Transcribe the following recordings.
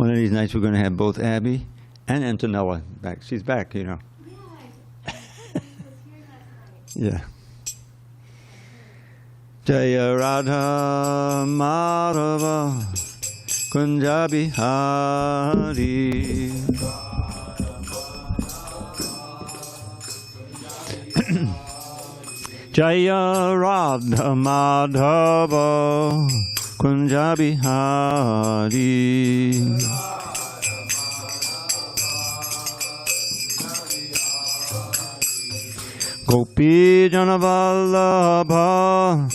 One of these nights we're going to have both Abby and Antonella back. She's back, you know. Yeah. Jaya Radha Madhava Kunja Bihari. Jaya Radha Madhava Kunja Bihari. Gopi Jana Vallabha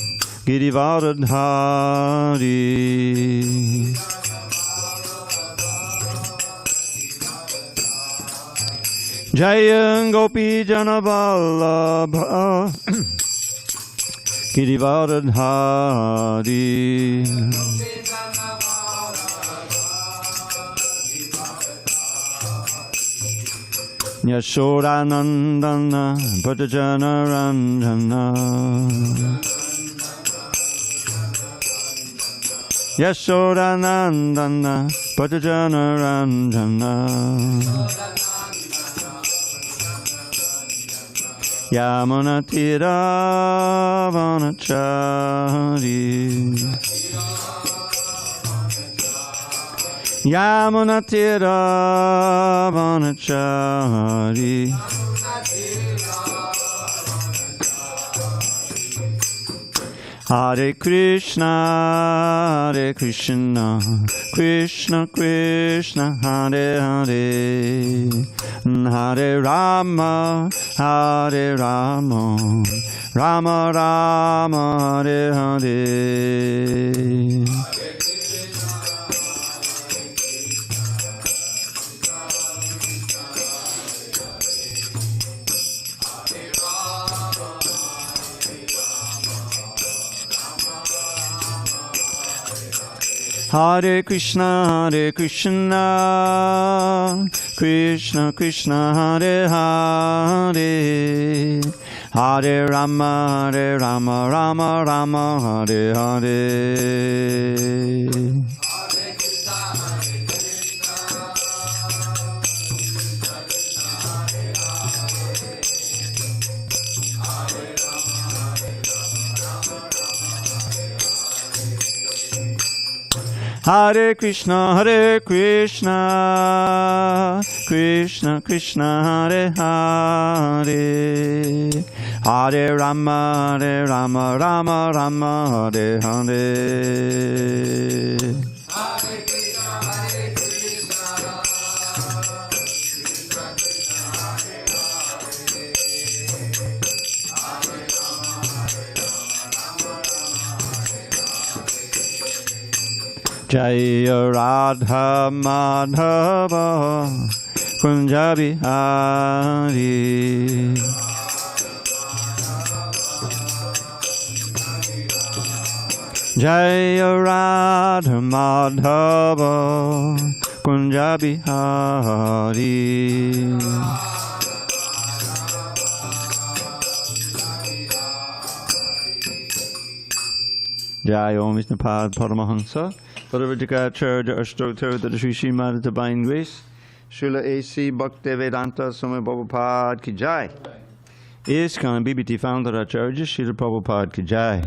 Girivardhari. Jaya Gopi Jana Vallabha Girivardhari. Yashodanandana Bhajana Ranjana. Yashodanandana Bhajana Ranjana. Yamuna Tira Vanachari. Yamuna Tira Vanachari. Hare Krishna, Hare Krishna, Krishna Krishna, Hare Hare, Hare Rama, Hare Rama, Rama Rama, Hare Hare. Hare Krishna, Hare Krishna, Krishna Krishna, Hare Hare, Hare Rama, Hare Rama, Rama Rama, Hare Hare. Hare Krishna, Hare Krishna, Krishna Krishna, Hare Hare, Hare Rama, Hare Rama, Rama Rama, Hare Hare. Jaya Radha Madhava Kunja Bihari. Jaya Radha Madhava Kunja Bihari. Jai Om Vishnupad Paramahansa Bhagavad-gita Ashtottara Sri Srimad Divine Grace Srila A.C. Bhaktivedanta Swami Prabhupada Ki Jai. ISKCON BBT Founder Acharya Srila Prabhupada Ki Jai.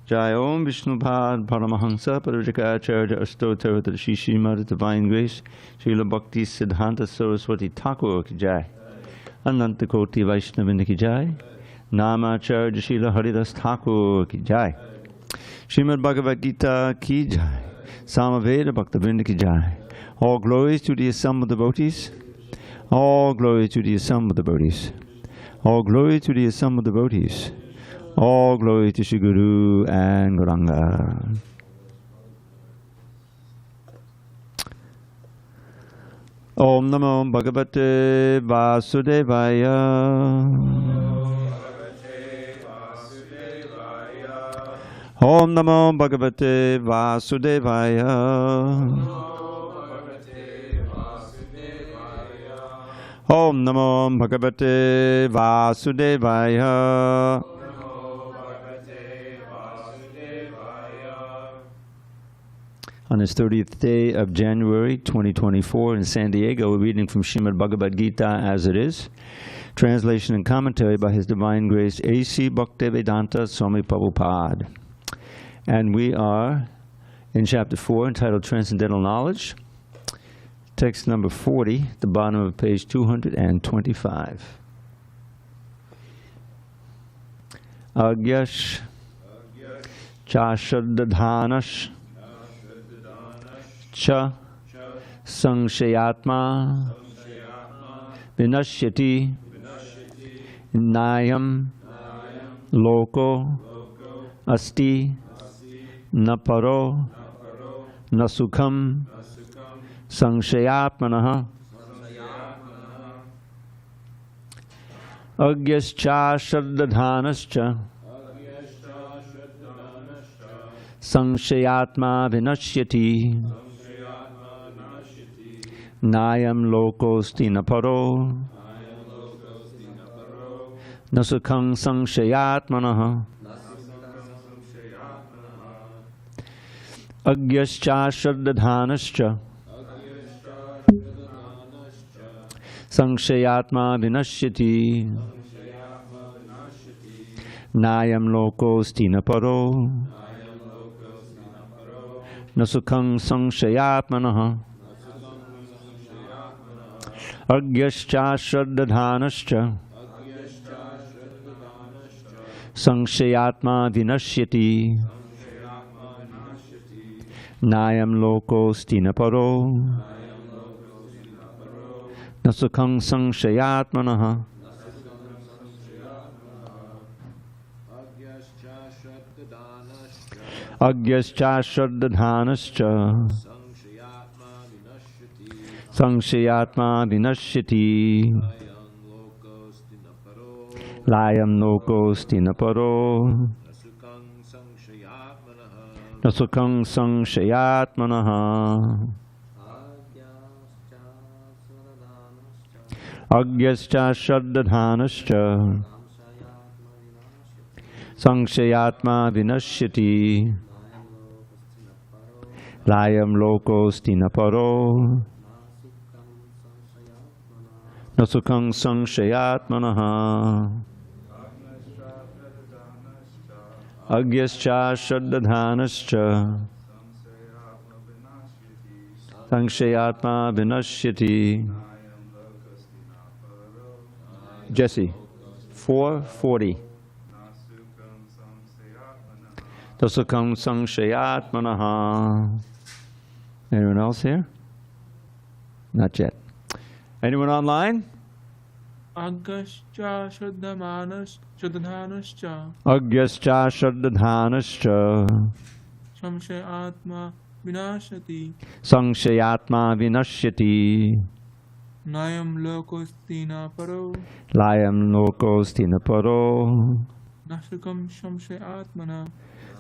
Jai Om Vishnupad Paramahansa Bhagavad-gita Ashtottara Sri Srimad Divine Grace Srila Bhakti Siddhanta Saraswati Thakur Ki Jai. Ananta Koti Vaishnavinda Ki Jai. Nama Acharya Srila Haridas Thakur Ki Jai. Srimad Bhagavad Gita Ki Jai. Samaveda Bhaktivinoda Ki Jai. All glories to the assembled devotees. All glory to the assembled devotees. All glory to the assembled devotees. All glory to Shri Guru and Gauranga. Om Namo Bhagavate Vasudevaya. Om Namo Bhagavate Vasudevaya. Om Namo Bhagavate Vasudevaya. On this 30th day of January 2024 in San Diego, we're reading from Srimad Bhagavad Gita as it is. Translation and commentary by His Divine Grace A.C. Bhaktivedanta Swami Prabhupada. And we are in chapter 4 entitled Transcendental Knowledge. Text number 40, the bottom of page 225. Agyash Chashadadhanash Cha Sangshayatma Vinashyati Nayam Loko Asti Naparo Nasukham Sangshayatmanaha Agyascha Shraddadhanascha Sangshayatma Vinashyati Nayam Lokosti Naparo Nasukham Sangshayatmanaha Agyascha Shraddadhanascha Sangshayatma Vinashyati Nayam Lokosti Naparo Nasukham Sangshayatmanaha Agyascha Shraddadhanascha Sangshayatma Vinashyati Nayam Lokosti Naparo Nasukham Sangshayatmanaha Agyascha Shraddadhanascha Sangshayatma Vinashyati Layam Lokosti Naparo Nasukham Sangshayatmanaha Agyascha Shraddadhanascha Sangshayatma Vinashyati Layam Lokosti Naparo Nasukham Sangshayatmanaha Agyascha Shraddadhanascha Sangshayatma Vinashyati. Jesse, 440. Nasukham Sangshayatmanaha. Anyone else here? Not yet. Anyone online? Agyascha Shraddadhanascha Agyascha Shraddadhanascha Sangshayatma Vinashyati Sangshayatma Vinashyati Nayam Lokosti Naparo Layam Lokosti Naparo Nasukham Sangshayatmana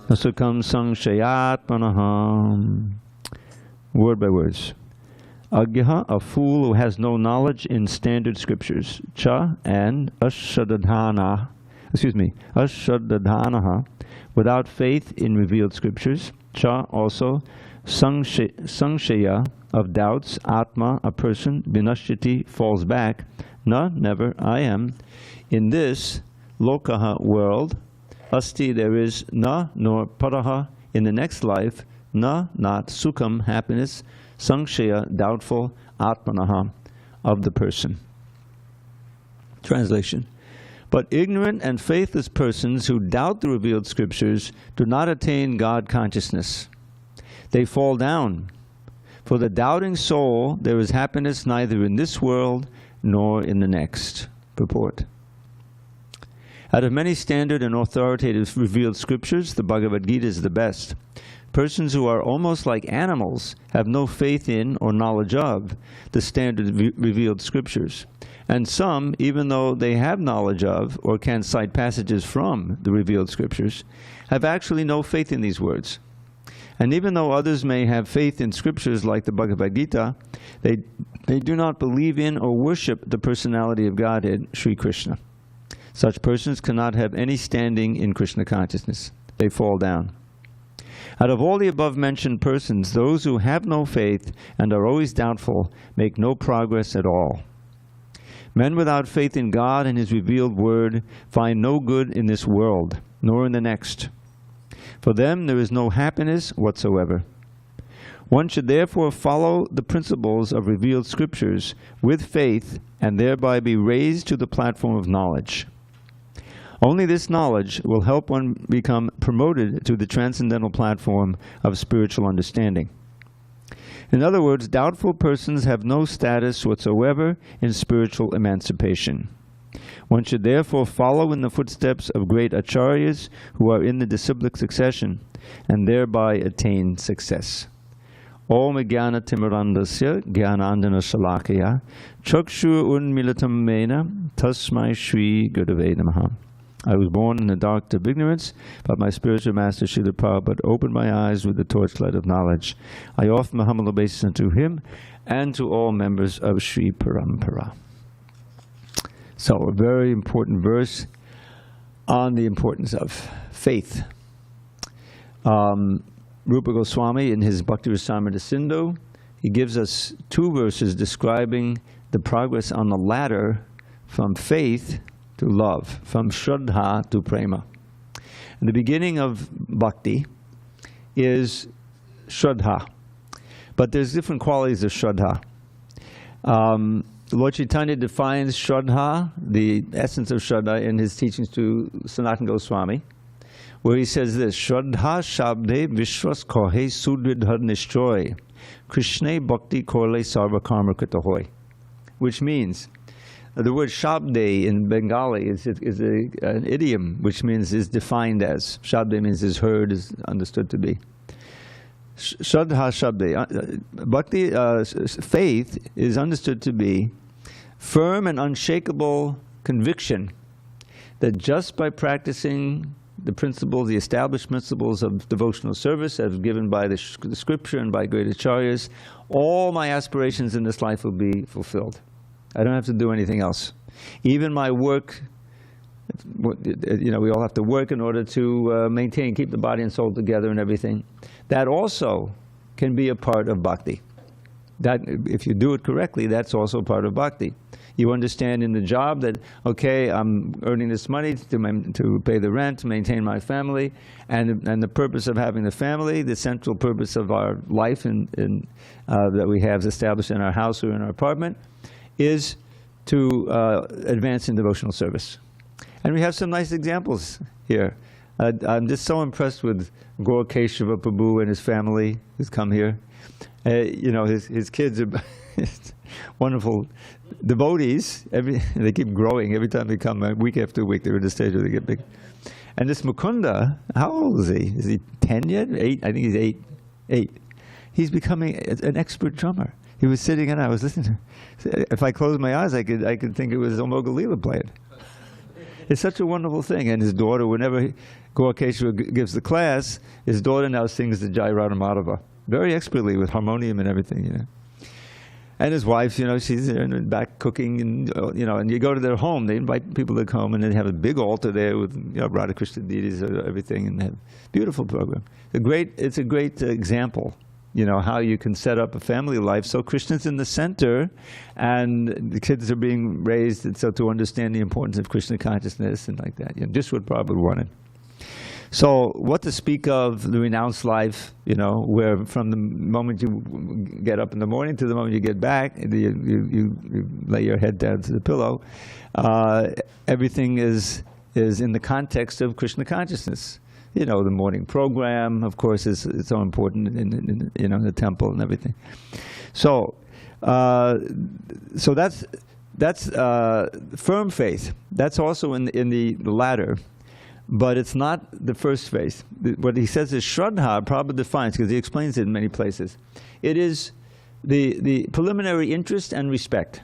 Nasukham Sangshayatmanaha. Word by words. Agyaha, a fool who has no knowledge in standard scriptures. Cha and Ashraddadhanaha, without faith in revealed scriptures. Cha also Sangshaya, of doubts. Atma, a person. Vinashyati, falls back. Na, never. I am. In this lokaha, world. Asti, there is. Na, nor. Paraha, in the next life. Na, not. Sukham, happiness. Sangshaya, doubtful. Atmanaha, of the person. Translation. But ignorant and faithless persons who doubt the revealed scriptures do not attain God consciousness. They fall down. For the doubting soul, there is happiness neither in this world nor in the next. Purport. Out of many standard and authoritative revealed scriptures, the Bhagavad Gita is the best. Persons who are almost like animals have no faith in or knowledge of the standard revealed scriptures. And some, even though they have knowledge of or can cite passages from the revealed scriptures, have actually no faith in these words. And even though others may have faith in scriptures like the Bhagavad Gita, they do not believe in or worship the personality of Godhead, Sri Krishna. Such persons cannot have any standing in Krishna consciousness. They fall down. Out of all the above-mentioned persons, those who have no faith and are always doubtful make no progress at all. Men without faith in God and His revealed word find no good in this world, nor in the next. For them there is no happiness whatsoever. One should therefore follow the principles of revealed scriptures with faith and thereby be raised to the platform of knowledge. Only this knowledge will help one become promoted to the transcendental platform of spiritual understanding. In other words, doubtful persons have no status whatsoever in spiritual emancipation. One should therefore follow in the footsteps of great acharyas who are in the disciplic succession and thereby attain success. Om Jnana Timirandasya Jnanandana Shalakaya Chakshu Unmilatam Mena Tasmai Shri Gurave Namaha. I was born in the dark of ignorance, but my spiritual master Srila Prabhupada opened my eyes with the torchlight of knowledge. I offer my humble obeisance unto him and to all members of Sri Parampara. So, a very important verse on the importance of faith. Rupa Goswami, in his Bhakti Rasamrita Sindhu, he gives us two verses describing the progress on the ladder from faith to love, from Shraddha to Prema. And the beginning of Bhakti is Shraddha. But there's different qualities of Shraddha. Lord Chaitanya defines Shraddha, the essence of Shraddha, in his teachings to Sanatana Goswami, where he says this: Shraddha Shabde Vishwas Kohe Sudridhar Nishchoy Krishna Bhakti Korle Sarva Karma Kritahoy. Which means, the word Shabde in Bengali is an idiom which means is defined as. Shabde means is heard, is understood to be. Shraddha Shabde. Bhakti, faith, is understood to be firm and unshakable conviction that just by practicing the principles, the established principles of devotional service as given by the scripture and by great acharyas, all my aspirations in this life will be fulfilled. I don't have to do anything else. Even my work, we all have to work in order to maintain, keep the body and soul together and everything. That also can be a part of bhakti. That, if you do it correctly, that's also part of bhakti. You understand in the job that, okay, I'm earning this money to pay the rent, to maintain my family, and the purpose of having the family, the central purpose of our life that we have established in our house or in our apartment, is to advance in devotional service. And we have some nice examples here. I'm just so impressed with Gaur Keshava Prabhu and his family who's come here. His kids are wonderful devotees. They keep growing every time they come, week after week. They're at the stage where they get big. And this Mukunda, how old is he? Is he 10 yet? 8? I think he's 8. 8. He's becoming an expert drummer. He was sitting and I was listening to him. If I closed my eyes, I could think it was Omogalila playing. It's such a wonderful thing. And his daughter, whenever Gaur Keshava gives the class, his daughter now sings the Jai Radha Madhava very expertly with harmonium and everything, And his wife, she's there in the back cooking, and and you go to their home, they invite people to come, and they have a big altar there with Radha Krishna deities and everything, and they have a beautiful program. It's a great example, how you can set up a family life. So Krishna's in the center, and the kids are being raised, and so to understand the importance of Krishna consciousness and like that. Just what Prabhupada wanted. So what to speak of the renounced life, where from the moment you get up in the morning to the moment you get back, you lay your head down to the pillow, everything is in the context of Krishna consciousness. The morning program, of course, is so important in the temple and everything. So that's firm faith. That's also in the ladder. But it's not the first phase. What he says is Shraddha, Prabhupada defines, because he explains it in many places. It is the preliminary interest and respect,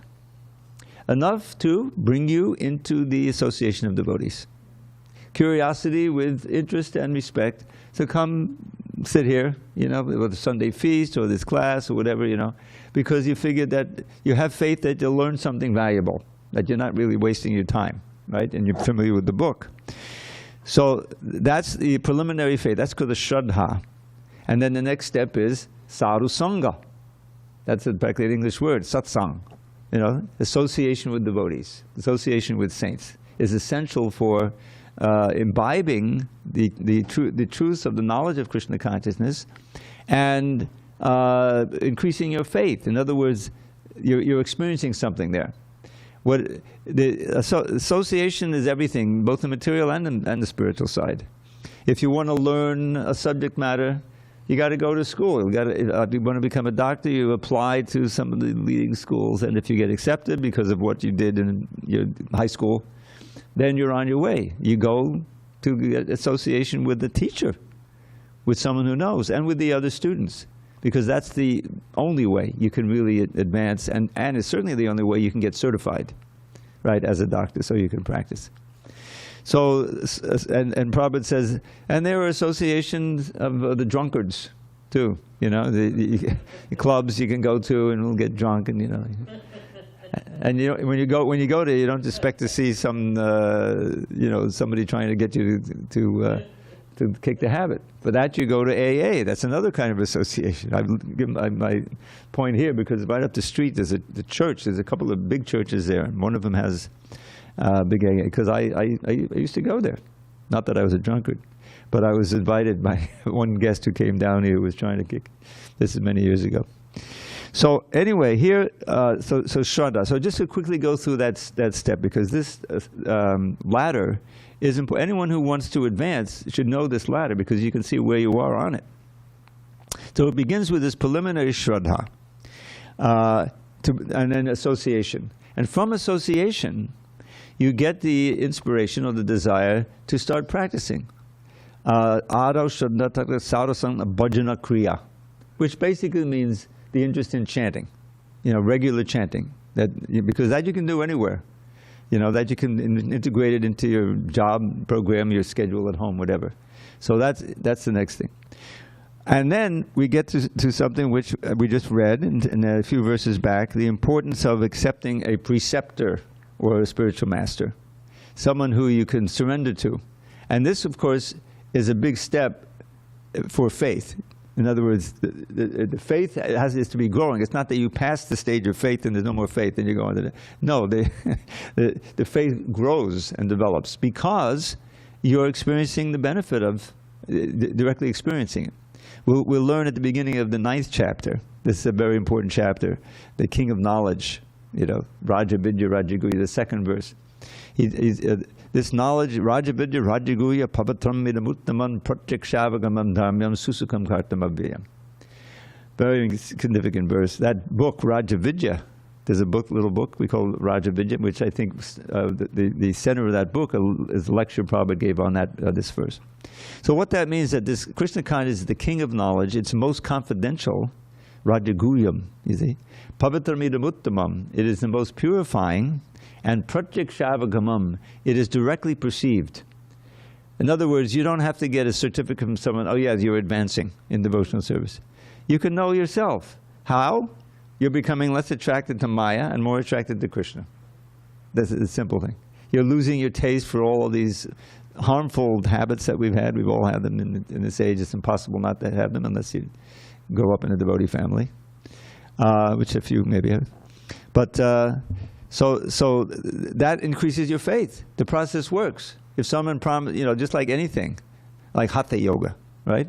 enough to bring you into the association of devotees. Curiosity with interest and respect to come sit here, with a Sunday feast or this class or whatever, because you figure that you have faith that you'll learn something valuable, that you're not really wasting your time, right? And you're familiar with the book. So that's the preliminary faith. That's called the Shraddha. And then the next step is sadhu sangha. That's practically an English word, satsang. You know, association with devotees, association with saints is essential for imbibing the truths of the knowledge of Krishna consciousness and increasing your faith. In other words, you're experiencing something there. Association is everything, both the material and the spiritual side. If you want to learn a subject matter, you got to go to school. If you want to become a doctor, you apply to some of the leading schools, and if you get accepted because of what you did in your high school, then you're on your way. You go to get association with the teacher, with someone who knows, and with the other students, because that's the only way you can really advance, and it's certainly the only way you can get certified, right, as a doctor, so you can practice. So, and Prabhupada says, and there are associations of the drunkards, too. You know, the clubs you can go to and we'll get drunk, and you know. And you know, when you go there, you don't expect to see some, you know, somebody trying to get you to kick the habit. For that, you go to AA. That's another kind of association. I've given my point here because right up the street there's the church. There's a couple of big churches there, and one of them has big AA. Because I used to go there. Not that I was a drunkard, but I was invited by one guest who came down here who was trying to kick. This is many years ago. So anyway, here, so Shraddha. So just to quickly go through that step, because this ladder is important. Anyone who wants to advance should know this ladder, because you can see where you are on it. So it begins with this preliminary Shraddha, and then association. And from association, you get the inspiration or the desire to start practicing. Ado Shraddha Sarasang Bhajana Kriya, which basically means the interest in chanting, you know, regular chanting, because that you can do anywhere, you know, that you can integrate it into your job program, your schedule at home, whatever. So that's the next thing. And then we get to something which we just read in a few verses back, the importance of accepting a preceptor or a spiritual master, someone who you can surrender to. And this, of course, is a big step for faith. In other words, the faith is to be growing. It's not that you pass the stage of faith and there's no more faith and you go on to no, the faith grows and develops because you're experiencing the benefit of directly experiencing it. We'll learn at the beginning of the 9th chapter. This is a very important chapter. The king of knowledge, you know, Rajavidya Rajaguya, the 2nd verse. This knowledge, Rajavidya Rajaguya Pavatram Midamuttaman Pratyakshavagaman Dharmyam Susukam Kartamabhyam. Very significant verse. That book, Rajavidya, there's a book, little book we call Rajavidya, which I think the center of that book is a lecture Prabhupada gave on that this verse. So what that means is that this Krishna consciousness is the king of knowledge. It's most confidential, Rajaguyam, you see. Pavitram Idamuttamam, it is the most purifying, and Pratyakshavagaman, it is directly perceived. In other words, you don't have to get a certificate from someone, oh yeah, you're advancing in devotional service. You can know yourself. How? You're becoming less attracted to Maya and more attracted to Krishna. That's a simple thing. You're losing your taste for all of these harmful habits that we've had. We've all had them in this age. It's impossible not to have them unless you grow up in a devotee family, which a few maybe have. But so that increases your faith. The process works. If someone you know, just like anything, like hatha yoga, right?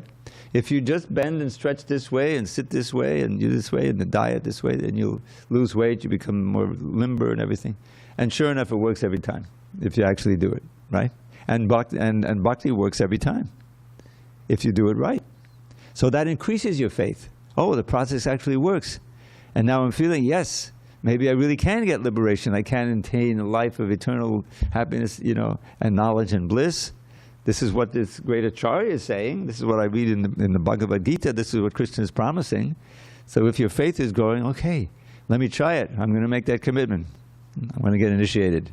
If you just bend and stretch this way and sit this way and do this way and the diet this way, then you'll lose weight, you become more limber and everything. And sure enough, it works every time if you actually do it, right? And bhakti works every time if you do it right. So that increases your faith. Oh, the process actually works. And now I'm feeling, yes, maybe I really can get liberation. I can attain a life of eternal happiness, you know, and knowledge and bliss. This is what this great Acharya is saying. This is what I read in the Bhagavad Gita. This is what Krishna is promising. So if your faith is growing, okay, let me try it. I'm going to make that commitment. I'm going to get initiated,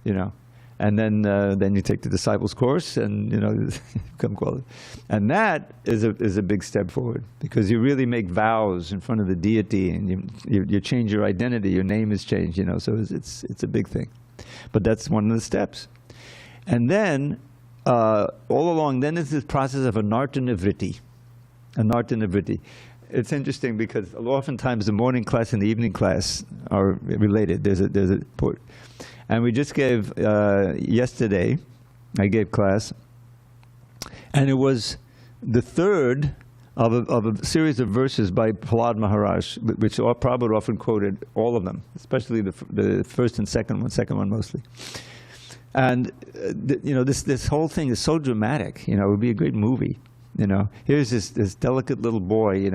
you know. And then you take the disciples course, and you know, become qualified. And that is a big step forward, because you really make vows in front of the deity, and you change your identity. Your name is changed, you know. So it's a big thing, but that's one of the steps. And then all along, then is this process of anartha nivritti. Anartha Nivritti. It's interesting because oftentimes the morning class and the evening class are related. There's a port. And we just gave, yesterday, I gave class, and it was the third of a series of verses by Prahlad Maharaj, which Prabhupada often quoted, all of them, especially the first and second one mostly. And this whole thing is so dramatic. It would be a great movie. Here's this delicate little boy,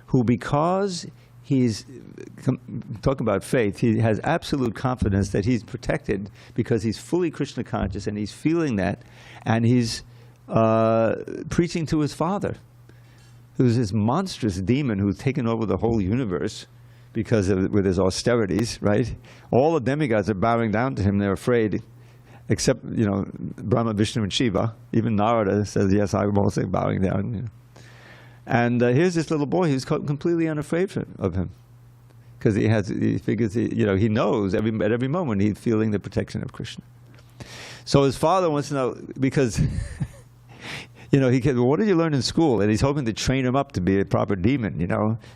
who, because he's talking about faith, he has absolute confidence that he's protected because he's fully Krishna conscious and he's feeling that, and he's preaching to his father, who's this monstrous demon who's taken over the whole universe with his austerities, right? All the demigods are bowing down to him. They're afraid. Except, Brahma, Vishnu, and Shiva. Even Narada says, yes, I'm also bowing down. And here's this little boy who's completely unafraid of him. Because he figures, he knows at every moment he's feeling the protection of Krishna. So his father wants to know, because, he said, well, what did you learn in school? And he's hoping to train him up to be a proper demon,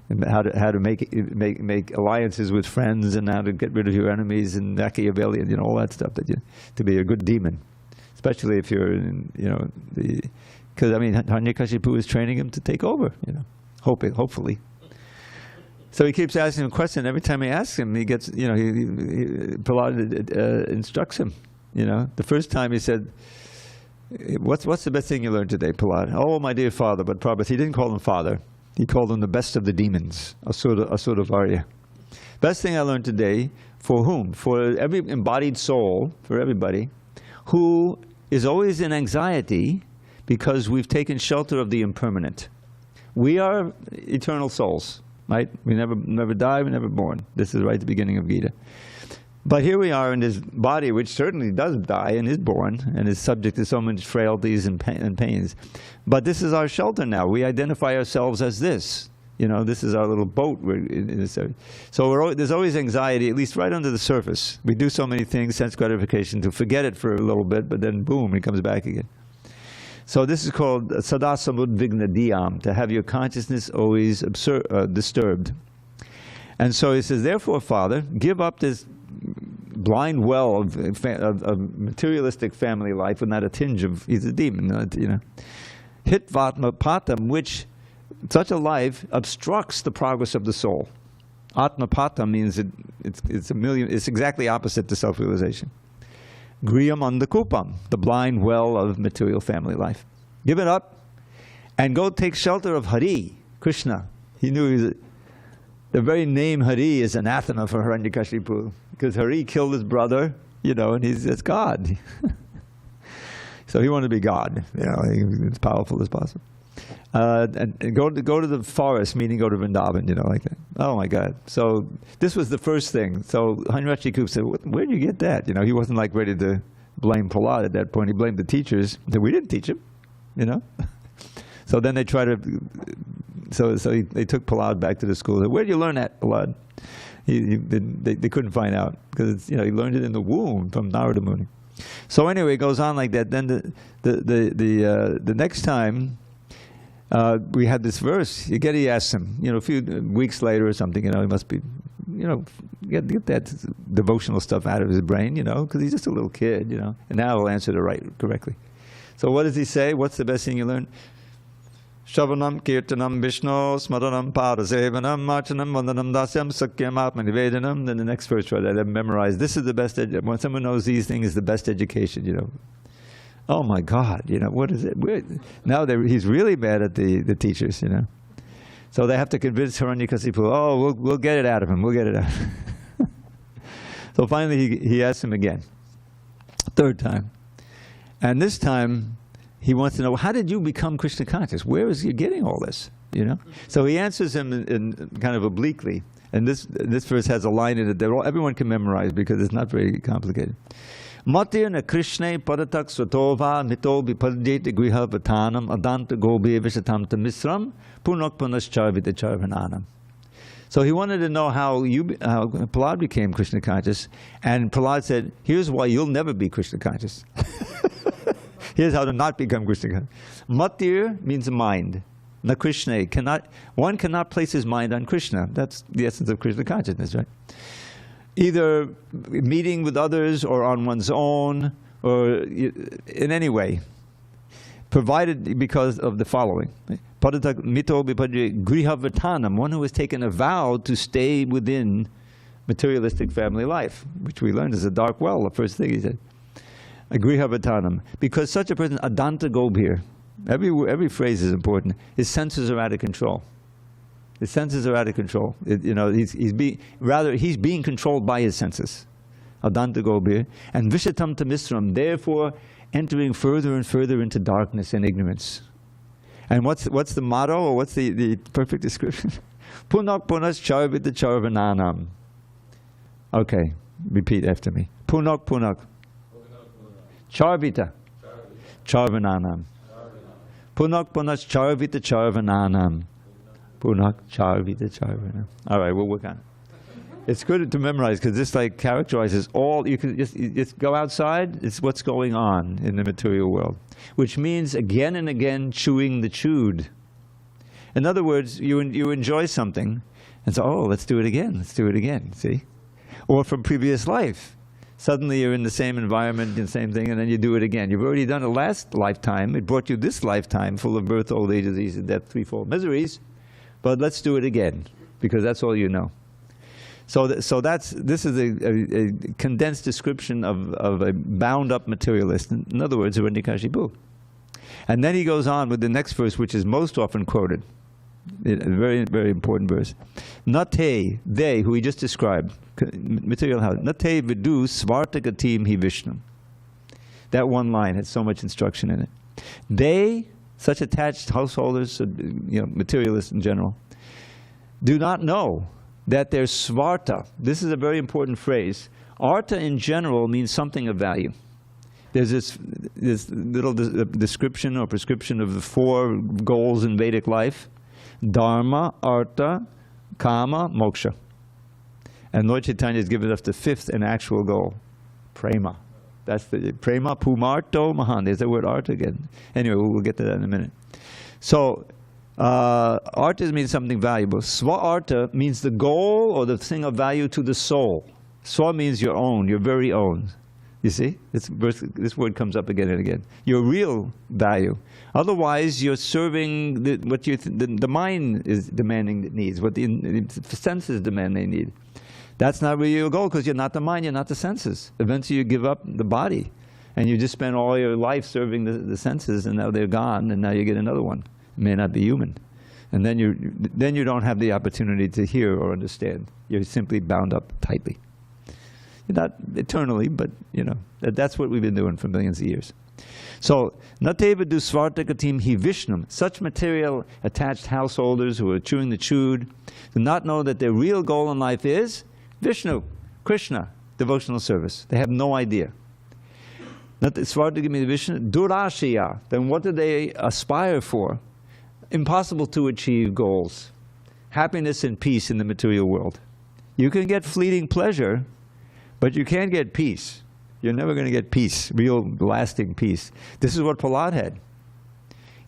and how to make alliances with friends and how to get rid of your enemies and Machiavellian, all that stuff, to be a good demon. Especially if you're because Hiranyakashipu is training him to take over, hopefully. So he keeps asking him a question. Every time he asks him, he gets, Prahlad instructs him. The first time he said, What's the best thing you learned today, Prahlad? Oh, my dear father. But Prabhupada, he didn't call him father. He called him the best of the demons, Asura Varya. Best thing I learned today, for whom? For every embodied soul, for everybody, who is always in anxiety because we've taken shelter of the impermanent. We are eternal souls, right? We never die, we're never born. This is right at the beginning of Gita. But here we are in this body, which certainly does die and is born and is subject to so much frailties and pains. But this is our shelter now. We identify ourselves as this. This is our little boat. So there's always anxiety, at least right under the surface. We do so many things, sense gratification, to forget it for a little bit, but then boom, it comes back again. So this is called sadasamudvigna diyam, to have your consciousness always disturbed. And so he says, therefore, Father, give up this blind well of materialistic family life with not a tinge of, he's a demon, hitvatma patam, which such a life obstructs the progress of the soul. Atmapatam means it's exactly opposite to self-realization. Griyam andakupam, the blind well of material family life. Give it up and go take shelter of Hari, Krishna. He knew the very name Hari is anathema for Hiranyakashipu, because Hari killed his brother, and it's God. So he wanted to be God, as powerful as possible. And go to the forest, meaning go to Vrindavan, like that. Oh my God! So this was the first thing. So Hiranyakashipu said, "Where did you get that?" He wasn't like ready to blame Prahlad at that point. He blamed the teachers. That we didn't teach him, So then they tried to. They took Prahlad back to the school. Said, where did you learn that, Prahlad? They couldn't find out because he learned it in the womb from Narada Muni. So anyway, it goes on like that. Then the next time. We had this verse. He asked him, a few weeks later or something, he must be, get that devotional stuff out of his brain, because he's just a little kid, and now he'll answer correctly. So what does he say? What's the best thing you learn? Shavanam kirtanam vishnu smaranam parasevanam marchanam vandanam dasyam sakyam atmanivedanam. Then the next verse, right, I memorized. This is the best, when someone knows these things, is the best education, Oh my God, what is it? Now he's really mad at the teachers, So they have to convince Hiranyakashipu, oh, we'll get it out of him, we'll get it out. So finally he asks him again, third time. And this time he wants to know, how did you become Krishna conscious? Where is you getting all this, So he answers him in kind of obliquely. And this verse has a line in it that everyone can memorize because it's not very complicated. Matir na Krishna padatak svatova mito vipadjeta griha vatanam adanta gobe vishatamta misram punok punascharvita charvananam. So he wanted to know how Prahlad became Krishna conscious, and Prahlad said, here's why you'll never be Krishna conscious. Here's how to not become Krishna conscious. Matir means mind. Na Krishna. One cannot place his mind on Krishna. That's the essence of Krishna consciousness, right? Either meeting with others or on one's own or in any way, provided because of the following. Mito vipadre grihavartanam, one who has taken a vow to stay within materialistic family life, which we learned is a dark well, the first thing he said. Grihavartanam. Because such a person, adanta gobhir, every phrase is important, his senses are out of control. His senses are out of control. He's being controlled by his senses. Adanta gobhir. And vishatam tamisram, therefore entering further and further into darkness and ignorance. And what's the motto, or what's the perfect description? Punak punas charvita charvananam. Okay, repeat after me. Punak punak. Charvita. Charvananam. Punak punas charvita charvananam. Punak charvita charvananam. All right, we'll work on it. It's good to memorize because this characterizes all. You can just go outside. It's what's going on in the material world, which means again and again chewing the chewed. In other words, you enjoy something, and so let's do it again. Let's do it again. See, or from previous life, suddenly you're in the same environment, the same thing, and then you do it again. You've already done it last lifetime. It brought you this lifetime full of birth, old age, disease, and death, threefold miseries. But let's do it again because that's all you know. So this is a condensed description of a bound-up materialist. In other words, a Hiranyakashipu. And then he goes on with the next verse, which is most often quoted. A very, very important verse. Nate, they, who he just described, material house. Nate vidu svartagatim hi Vishnu. That one line has so much instruction in it. They, such attached householders, materialists in general, do not know that their svarta, this is a very important phrase. Artha in general means something of value. There's this little description or prescription of the 4 goals in Vedic life: Dharma, Artha, Kama, Moksha. And Lord Chaitanya has given us the 5th and actual goal: Prema. That's the Prema Pumarto Mahan. There's the word Artha again. Anyway, we'll get to that in a minute. So, artha means something valuable. Swa-artha means the goal or the thing of value to the soul. Swa means your own, your very own. You see? This word comes up again and again. Your real value. Otherwise, you're serving the mind is demanding it needs, what the senses demand they need. That's not really your goal because you're not the mind, you're not the senses. Eventually you give up the body and you just spend all your life serving the senses, and now they're gone, and now you get another one. It may not be human. And then you don't have the opportunity to hear or understand. You're simply bound up tightly. Not eternally, but that's what we've been doing for millions of years. So, nateva du svartagatim hi Vishnum. Such material attached householders who are chewing the chewed do not know that their real goal in life is Vishnu, Krishna, devotional service. They have no idea. Svartagatim Vishnu, durashya. Then what do they aspire for? Impossible to achieve goals. Happiness and peace in the material world. You can get fleeting pleasure, but you can't get peace. You're never going to get peace, real lasting peace. This is what Prahlad had.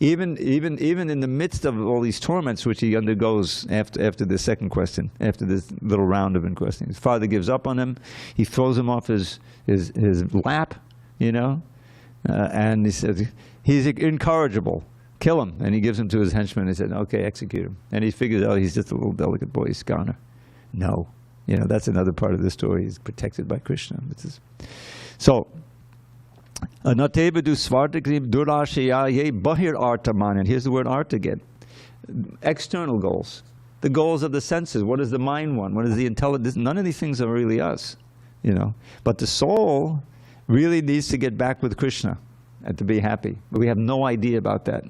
Even in the midst of all these torments which he undergoes after the second question, after this little round of questioning. His father gives up on him. He throws him off his lap, and he says, he's incorrigible. Kill him. And he gives him to his henchman. He said, okay, execute him. And he figures out he's just a little delicate boy, he's scholar. No. That's another part of the story. He's protected by Krishna. So, Natevedu svartakrim durashaya ye bahir artaman. And here's the word art again. External goals. The goals of the senses. What does the mind want? What is the intelligence? None of these things are really us. But the soul really needs to get back with Krishna and to be happy. But we have no idea about that.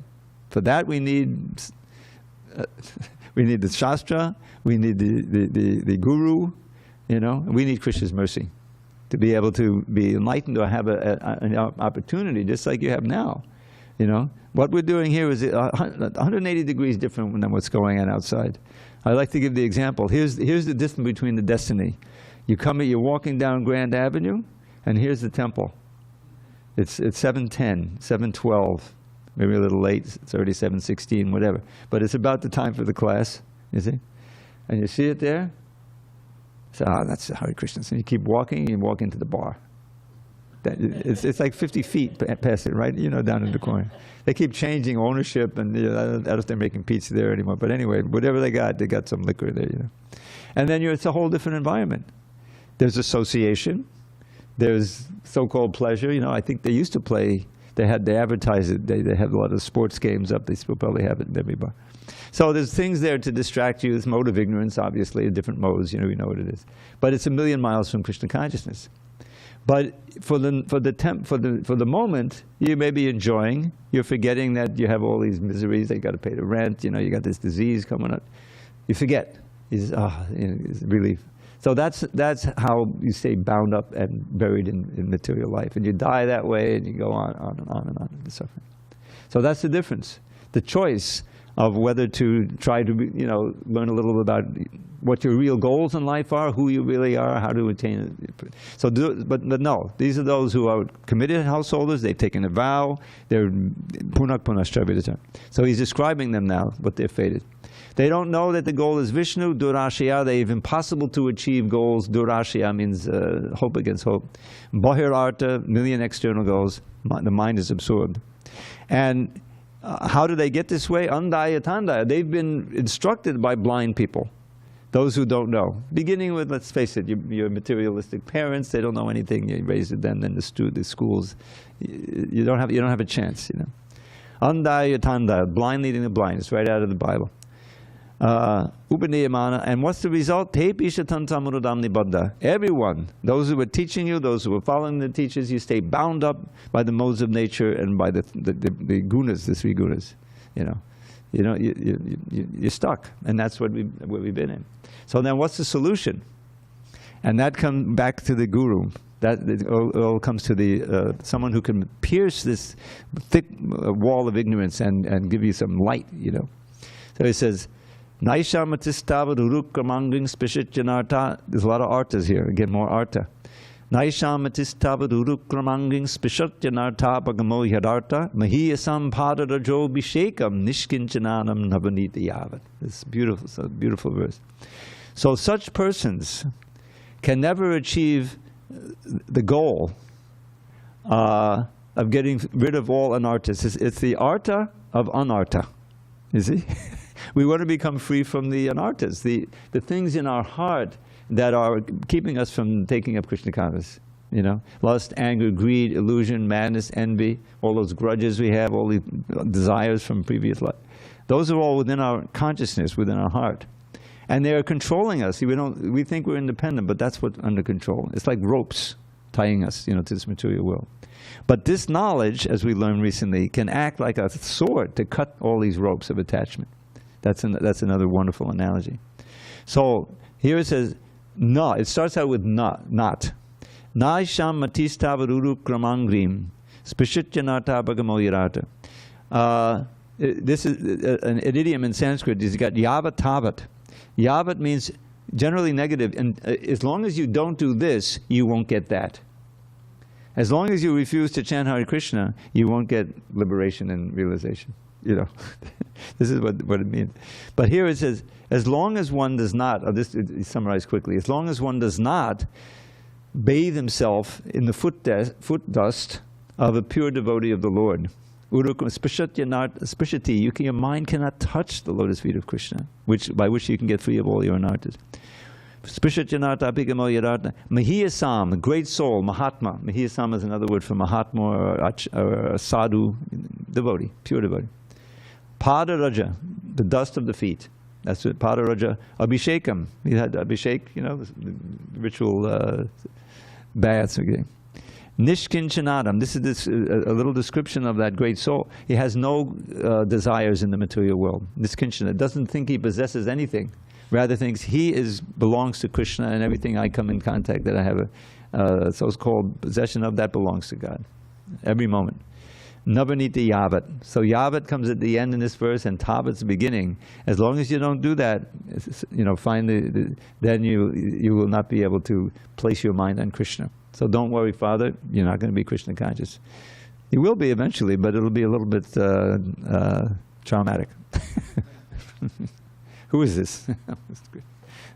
For that we need the Shastra, we need the Guru, we need Krishna's mercy to be able to be enlightened or have an opportunity just like you have now. What we're doing here is 180 degrees different than what's going on outside. I like to give the example. Here's the distance between the destiny. You're walking down Grand Avenue, and here's the temple. It's 7:10, 7:12. maybe a little late. It's already 7:16, whatever. But it's about the time for the class, you see? And you see it there? So, that's Hare Krishna. So you keep walking, and you walk into the bar. It's like 50 feet past it, right? You know, down in the corner. They keep changing ownership, and I don't know if they're making pizza there anymore. But anyway, whatever they got some liquor there, you know. And then it's a whole different environment. There's association. There's so-called pleasure. You know, I think they used to play. They advertise it. They have a lot of sports games up. They still probably have it in every bar. So there's things there to distract you. It's mode of ignorance, obviously, different modes. You know, we know what it is. But it's a million miles from Krishna consciousness. But for the moment, you may be enjoying. You're forgetting that you have all these miseries. That you got to pay the rent. You know, you got this disease coming up. You forget. It's relief. So that's how you stay bound up and buried in material life, and you die that way, and you go on and on and on in the suffering. So that's the difference. The choice of whether to try to learn a little about what your real goals in life are, who you really are, how to attain it. So, but no, these are those who are committed householders. They've taken a vow. They're punak punashtravidata. So he's describing them now, what they're fated. They don't know that the goal is Vishnu, Durashya. They've impossible to achieve goals. Durashya means hope against hope. Bahirartha, million external goals. The mind is absorbed. And how do they get this way? Andaya Tandaya. They've been instructed by blind people, those who don't know. Beginning with, let's face it, your materialistic parents. They don't know anything. You raised them in the schools. You don't have a chance. You know. Andaya Tandaya, blind leading the blind. It's right out of the Bible. Upaniyamana, and what's the result? Te pishatantamurudam nibaddha. Everyone, those who were teaching you, those who were following the teachers, you stay bound up by the modes of nature and by the gunas, the three gunas. You're stuck, and that's what we've been in. So then, what's the solution? And that comes back to the guru. That it all comes to the someone who can pierce this thick wall of ignorance and give you some light. You know. So he says. Naisha matistavad urukramanging spishityanarta. There's a lot of artas here. Again, more arta. Naisha matistavad urukramanging spishityanarta pagamo yadarta mahiyasam padarajo bishekam nishkinchananam navaniti yavat. It's beautiful. It's a beautiful verse. So such persons can never achieve the goal of getting rid of all anartas. It's the arta of anarta. You see? We want to become free from the anartas, the things in our heart that are keeping us from taking up Krishna consciousness. You know, lust, anger, greed, illusion, madness, envy, all those grudges we have, all the desires from previous life. Those are all within our consciousness, within our heart. And they are controlling us. See, we think we're independent, but that's what's under control. It's like ropes tying us, to this material world. But this knowledge, as we learned recently, can act like a sword to cut all these ropes of attachment. That's another wonderful analogy. So here it says, na. It starts out with not. Naisham matistavaru kramangrim spishityanata bhagamoyarata. This is an idiom in Sanskrit. You've got yavat tavat. Yavat means generally negative. And as long as you don't do this, you won't get that. As long as you refuse to chant Hare Krishna, you won't get liberation and realization. This is what it means. But here it says, as long as one does not, this is summarized quickly, as long as one does not bathe himself in the foot dust of a pure devotee of the Lord, your mind cannot touch the lotus feet of Krishna, by which you can get free of all your anartas. Mahiyasam, the great soul, Mahatma. Mahiyasam is another word for Mahatma or a sadhu, devotee, pure devotee. Padaraja, the dust of the feet. That's it. Padaraja. Abhishekam. You had Abhishek, the ritual baths again. Nishkinchanadam. This is a little description of that great soul. He has no desires in the material world. Nishkinchana. Doesn't think he possesses anything. Rather thinks he belongs to Krishna, and everything I come in contact that I have a so-called possession of, that belongs to God. Every moment. Navaniti yavat. So yavat comes at the end in this verse, and tavat's the beginning. As long as you don't do that, then you will not be able to place your mind on Krishna. So don't worry, Father, you're not going to be Krishna conscious. He will be eventually, but it'll be a little bit traumatic. Who is this?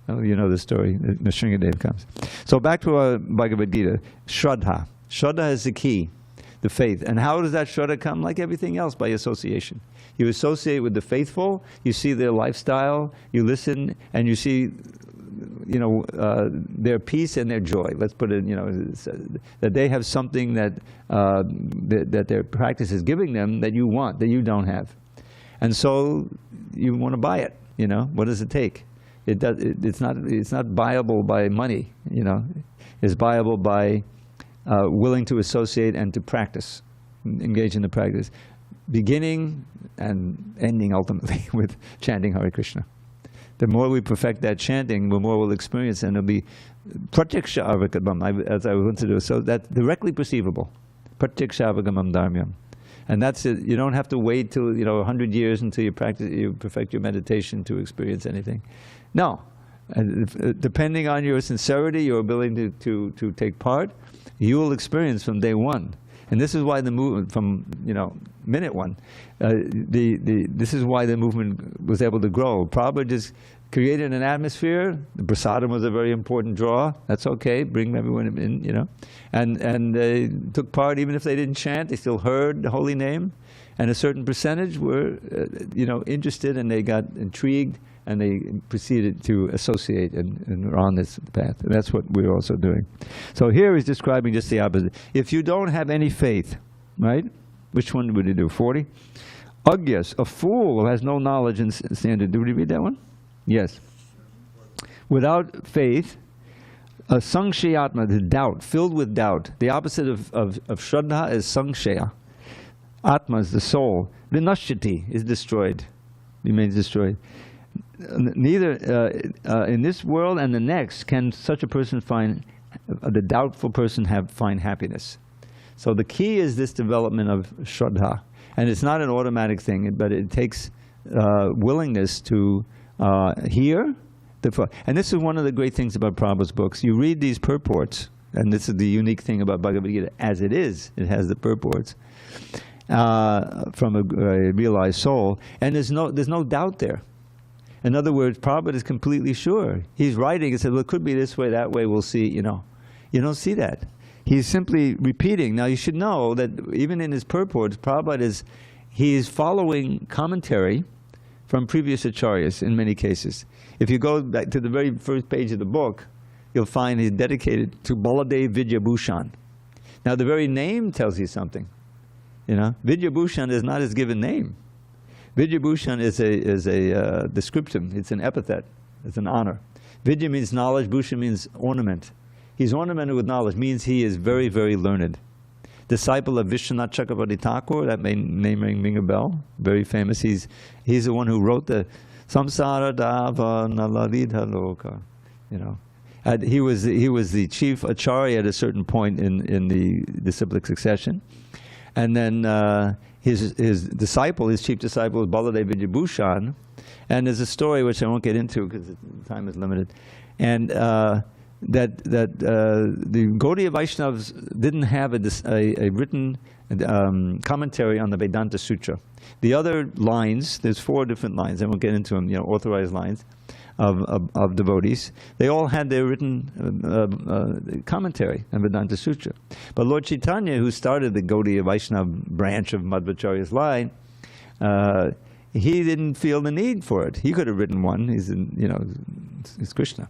Oh, you know the story. Nrsingadev comes. So back to our Bhagavad Gita. Shraddha. Shraddha is the key, the faith. And how does that Shraddha come? Like everything else, by association. You associate with the faithful, you see their lifestyle, you listen, and you see, you know, their peace and their joy. Let's put it, you know, that they have something that, that their practice is giving them that you want, that you don't have. And so you want to buy it, you know. What does it take? It's not buyable by money, you know. It's buyable by willing to associate and to practice, engage in the practice, beginning and ending ultimately with chanting Hare Krishna. The more we perfect that chanting, the more we'll experience, and it'll be pratyaksha avagamam, as I want to do. So that's directly perceivable. Pratyaksha avagamam dharmyam. And that's it. You don't have to wait till, you know, 100 years until you perfect your meditation to experience anything. No. Depending on your sincerity, your ability to take part, you will experience from day one. And this is why the movement, from, you know, minute one, this is why the movement was able to grow. Prabhupada just created an atmosphere. The prasadam was a very important draw. That's okay, bring everyone in, you know. And they took part, even if they didn't chant, they still heard the holy name. And a certain percentage were, you know, interested, and they got intrigued, and they proceeded to associate and are on this path. And that's what we're also doing. So here he's describing just the opposite. If you don't have any faith, right? Which one would you do? 40? Agyas, a fool has no knowledge and standard. Did we read that one? Yes. Without faith, a sangshayatma, the doubt, filled with doubt. The opposite of shraddha is sangshaya. Atma is the soul. Vinashyati is destroyed, remains destroyed. Neither in this world and the next can such a person find, the doubtful person find happiness. So the key is this development of shraddha. And it's not an automatic thing, but it takes willingness to hear. And this is one of the great things about Prabhupada's books. You read these purports, and this is the unique thing about Bhagavad Gita, as it is. It has the purports from a realized soul, and there's no doubt there. In other words, Prabhupada is completely sure. He's writing and said, well, it could be this way, that way, we'll see, you know. You don't see that. He's simply repeating. Now, you should know that even in his purports, Prabhupada is following commentary from previous acharyas in many cases. If you go back to the very first page of the book, you'll find he's dedicated to Baladev Vidyabhushan. Now, the very name tells you something. You know, Vidyabhushan is not his given name. Vidyabhushan is a description. It's an epithet. It's an honor. Vidya means knowledge. Bhushan means ornament. He's ornamented with knowledge. Means he is very, very learned. Disciple of Vishwanath Chakravarti Thakur. That name ring a bell. Very famous. He's the one who wrote the Samsara Dava Naladidha Loka. You know, he was the chief acharya at a certain point in the disciplic succession, and then. His disciple, his chief disciple, was Baladev Vidyabhushan, and there's a story which I won't get into because time is limited, and that the Gaudiya Vaishnavas didn't have a written commentary on the Vedanta Sutra. The other lines, there's 4 different lines, I won't get into them, you know, authorized lines of devotees. They all had their written commentary on Vedanta Sutra. But Lord Chaitanya, who started the Gaudiya Vaishnava branch of Madhvacharya's line, he didn't feel the need for it. He could have written one. He's Krishna.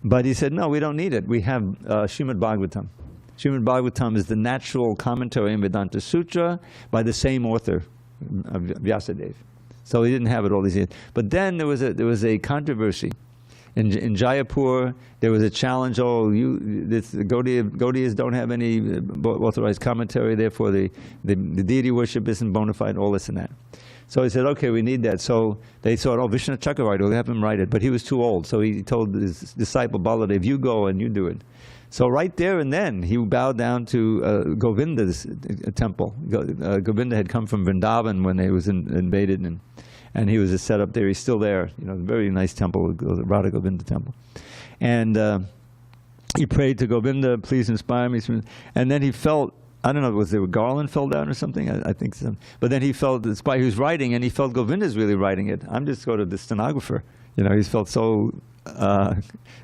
But he said, no, we don't need it. We have Srimad Bhagavatam. Srimad Bhagavatam is the natural commentary on Vedanta Sutra by the same author, Vyasadeva. So he didn't have it all these years. But then there was a controversy. In Jaipur, there was a challenge, Gaudiyas don't have any authorized commentary, therefore the deity worship isn't bona fide, all this and that. So he said, okay, we need that. So they thought, Vishwanath Chakravarti, we'll have him write it. But he was too old, so he told his disciple Baladev, you go and you do it. So right there and then, he bowed down to Govinda's temple. Govinda had come from Vrindavan when they was invaded, and he was set up there. He's still there. You know, very nice temple, the Radha Govinda temple. And he prayed to Govinda, please inspire me. And then he felt I don't know, was there a garland fell down or something? I think so. But then he felt, he was writing, and he felt Govinda's really writing it. I'm just sort of the stenographer. He felt so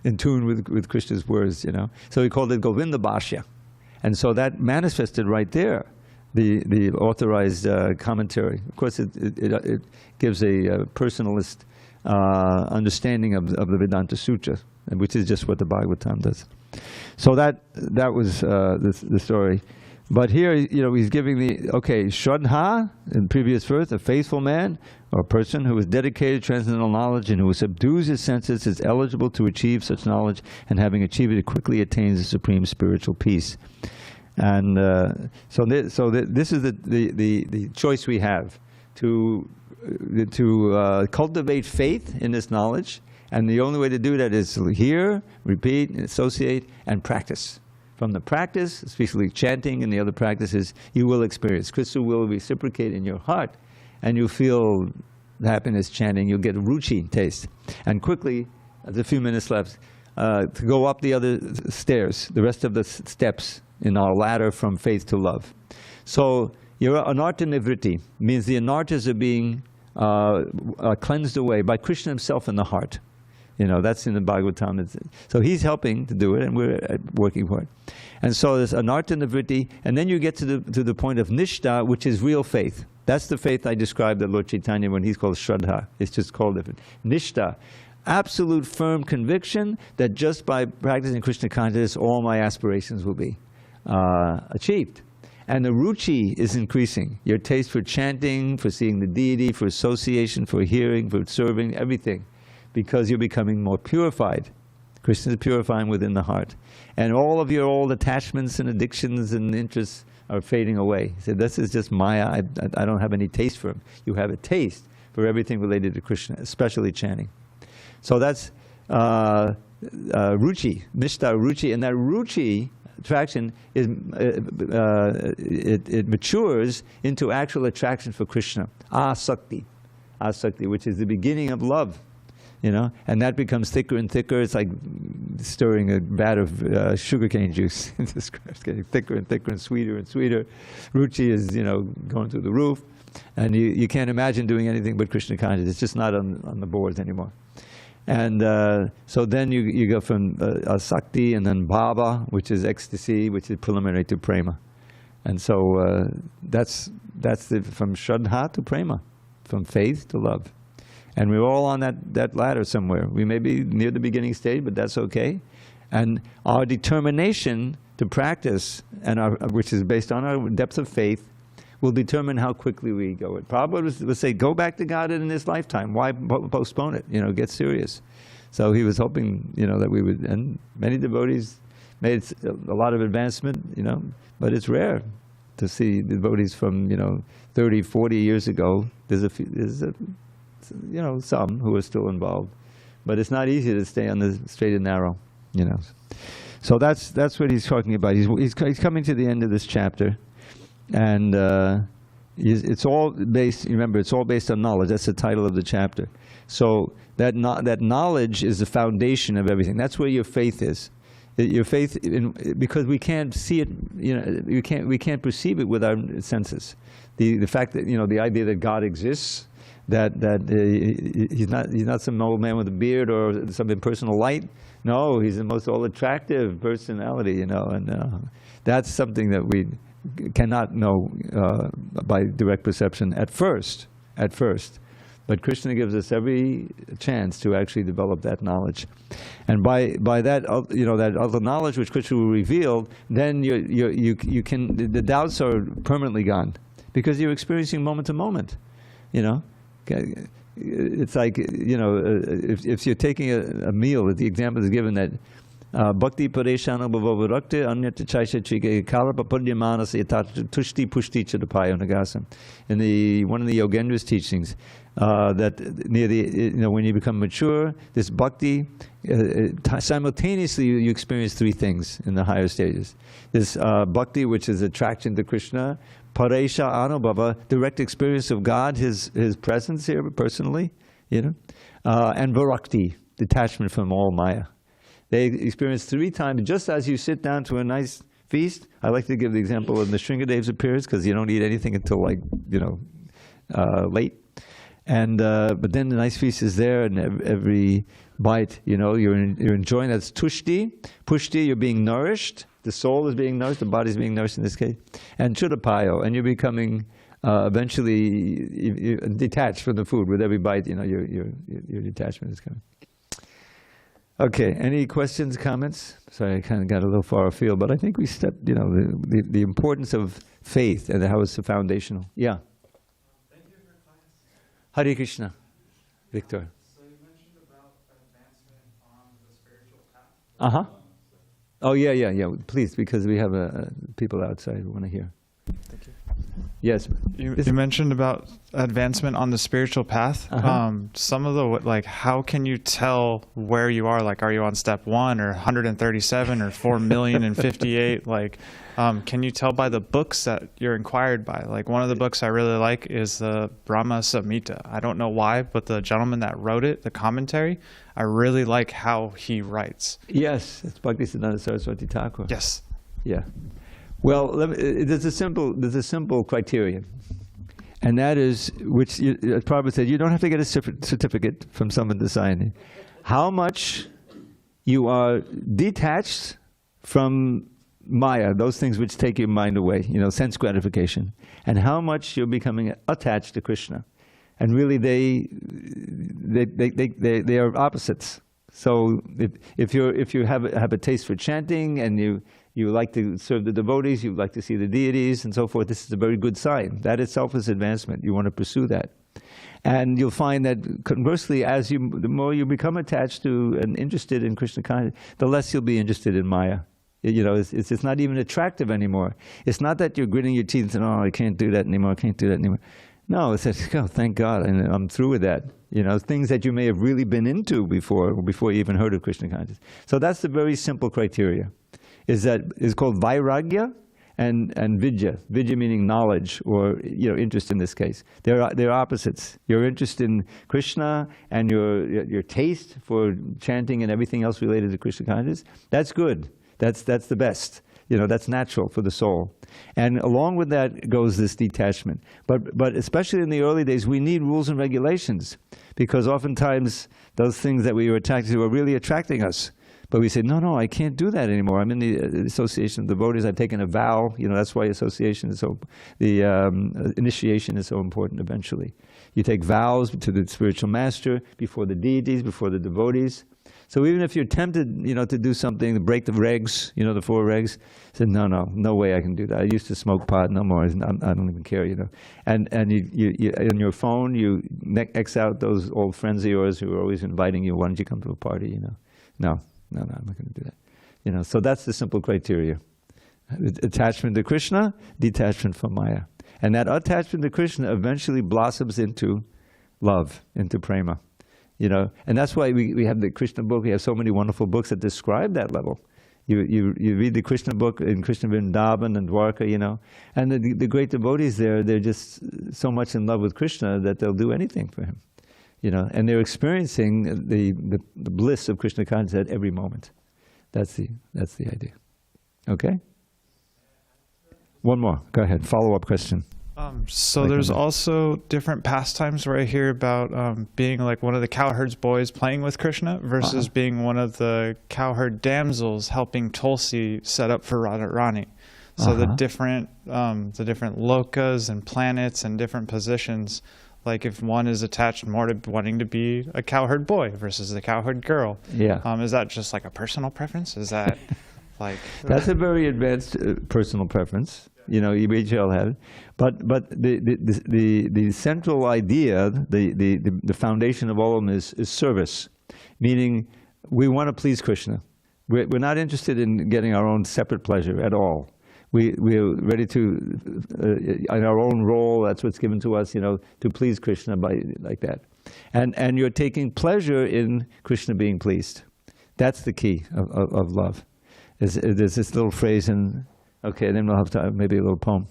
in tune with Krishna's words, So he called it Govinda Bhashya. And so that manifested right there, the authorized commentary. Of course, it gives a personalist understanding of the Vedanta Sutra, which is just what the Bhagavatam does. So that was the story. But here, he's giving Shraddha, in previous verse, a faithful man or person who is dedicated to transcendental knowledge and who subdues his senses is eligible to achieve such knowledge, and having achieved it, quickly attains the supreme spiritual peace. And this is the choice we have to cultivate faith in this knowledge, and the only way to do that is to hear, repeat, associate, and practice. From the practice, especially chanting and the other practices, you will experience. Krishna will reciprocate in your heart, and you'll feel happiness chanting. You'll get a ruchi taste. And quickly, there's a few minutes left, to go up the other stairs, the rest of the steps in our ladder from faith to love. So, your anartha nivritti means the anarthas are being cleansed away by Krishna himself in the heart. That's in the Bhagavatam. So he's helping to do it, and we're working for it. And so there's anartha nivritti, and then you get to the point of nishtha, which is real faith. That's the faith I described at Lord Chaitanya when he's called Shraddha. It's just called different. Nishtha, absolute firm conviction that just by practicing Krishna consciousness, all my aspirations will be achieved. And the ruchi is increasing. Your taste for chanting, for seeing the deity, for association, for hearing, for serving, everything. Because you're becoming more purified. Krishna is purifying within the heart. And all of your old attachments and addictions and interests are fading away. He said, this is just Maya. I don't have any taste for him. You have a taste for everything related to Krishna, especially chanting. So that's ruchi, nishtha ruchi. And that ruchi attraction is it matures into actual attraction for Krishna. Asakti, which is the beginning of love. And that becomes thicker and thicker. It's like stirring a vat of sugarcane juice. It's just getting thicker and thicker and sweeter and sweeter. Ruchi is, going through the roof. And you can't imagine doing anything but Krishna consciousness. It's just not on the boards anymore. And so then you go from asakti and then bhava, which is ecstasy, which is preliminary to prema. And so that's from shraddha to prema, from faith to love. And we're all on that ladder somewhere. We may be near the beginning stage, but that's okay. And our determination to practice, which is based on our depth of faith, will determine how quickly we go. Prabhupada would say, go back to God in this lifetime. Why postpone it? Get serious. So he was hoping, that we would, and many devotees made a lot of advancement, but it's rare to see devotees from, 30, 40 years ago. There's some who are still involved, but it's not easy to stay on the straight and narrow, So that's what he's talking about. He's coming to the end of this chapter, and it's all based. Remember, it's all based on knowledge. That's the title of the chapter. So that knowledge is the foundation of everything. That's where your faith is. Your faith, because we can't see it. We can't perceive it with our senses. The fact that the idea that God exists. That he's not some old man with a beard or some impersonal light. No, he's the most all-attractive personality, and that's something that we cannot know by direct perception at first. But Krishna gives us every chance to actually develop that knowledge, and by that that other knowledge which Krishna will reveal, then you can, the doubts are permanently gone because you're experiencing moment to moment, It's like, if you're taking a meal, the example is given that bhakti pareshana bhavavirakti anyata chaisha chike kalapa puryamanasa yatata tushti pushti chadapayo nagasam. In one of the Yogendra's teachings, that near the, when you become mature, this bhakti, simultaneously you experience three things in the higher stages. This bhakti, which is attraction to Krishna, paresha anubhava, direct experience of God, His presence here personally, and virakti, detachment from all Maya. They experience three times, just as you sit down to a nice feast. I like to give the example of the Shringadev's appearance because you don't eat anything until like, late. And but then the nice feast is there, and every bite, you're enjoying. That's tushti. Pushti, you're being nourished. The soul is being nourished. The body is being nourished in this case. And chudapayo, and you're becoming eventually detached from the food with every bite. Your detachment is coming. Okay. Any questions, comments? Sorry, I kind of got a little far afield, but I think we stepped. The importance of faith and how it's foundational. Yeah. Hare Krishna, Victor. So you mentioned about advancement on the spiritual path. Oh yeah. Please, because we have people outside who want to hear. Thank you. Yes. You mentioned about advancement on the spiritual path. Some of the, how can you tell where you are? Like, are you on step 1 or 137 or 4,058,000? Can you tell by the books that you're inquired by? Like, one of the books I really like is the Brahma Samhita. I don't know why, but the gentleman that wrote it, the commentary, I really like how he writes. Yes, it's Bhaktisiddhanta Saraswati Thakur. Yes. Yeah. Well, there's a simple criterion, and that is, which Prabhupada said, you don't have to get a certificate from someone to sign it. How much you are detached from Maya, those things which take your mind away, sense gratification, and how much you're becoming attached to Krishna, and really they are opposites. So if you have a taste for chanting and you like to serve the devotees, you like to see the deities and so forth, this is a very good sign. That itself is advancement. You want to pursue that. And you'll find that conversely, the more you become attached to and interested in Krishna consciousness, the less you'll be interested in Maya. It's not even attractive anymore. It's not that you're gritting your teeth and saying, oh, I can't do that anymore, I can't do that anymore. No, it's that, oh, thank God, and I'm through with that. Things that you may have really been into before you even heard of Krishna consciousness. So that's the very simple criteria. Is called vairagya and vidya. Vidya meaning knowledge or interest in this case. They're opposites. Your interest in Krishna and your taste for chanting and everything else related to Krishna consciousness, that's good. That's the best. That's natural for the soul. And along with that goes this detachment. But especially in the early days, we need rules and regulations, because oftentimes those things that we were attracted to are really attracting us. But we say, no, I can't do that anymore. I'm in the association of devotees. I've taken a vow. That's why association is so, the initiation is so important eventually. You take vows to the spiritual master, before the deities, before the devotees. So even if you're tempted, to do something, to break the regs, the 4 regs, say, no way I can do that. I used to smoke pot, no more. I don't even care, And you on your phone, you X out those old friends of yours who are always inviting you. Why don't you come to a party, No, I'm not going to do that. So that's the simple criteria. Attachment to Krishna, detachment from Maya. And that attachment to Krishna eventually blossoms into love, into prema. And that's why we have the Krishna book. We have so many wonderful books that describe that level. You read the Krishna book in Krishna Vrindavan and Dwarka, and the great devotees there, they're just so much in love with Krishna that they'll do anything for him. And they're experiencing the bliss of Krishna consciousness at every moment. That's the idea. Okay? One more. Go ahead. Follow-up question. So there's also different pastimes where I hear about being like one of the cowherd's boys playing with Krishna versus being one of the cowherd damsels helping Tulsi set up for Radharani. So the different lokas and planets and different positions. Like if one is attached more to wanting to be a cowherd boy versus the cowherd girl. Yeah. Is that just like a personal preference? Is that like... That's a very advanced personal preference. Each all have it. But the central idea, the foundation of all of them is service. Meaning we want to please Krishna. We're not interested in getting our own separate pleasure at all. We're ready to, in our own role, that's what's given to us, to please Krishna like that. And you're taking pleasure in Krishna being pleased. That's the key of love. There's this little phrase in, okay, then we'll have time, maybe a little poem.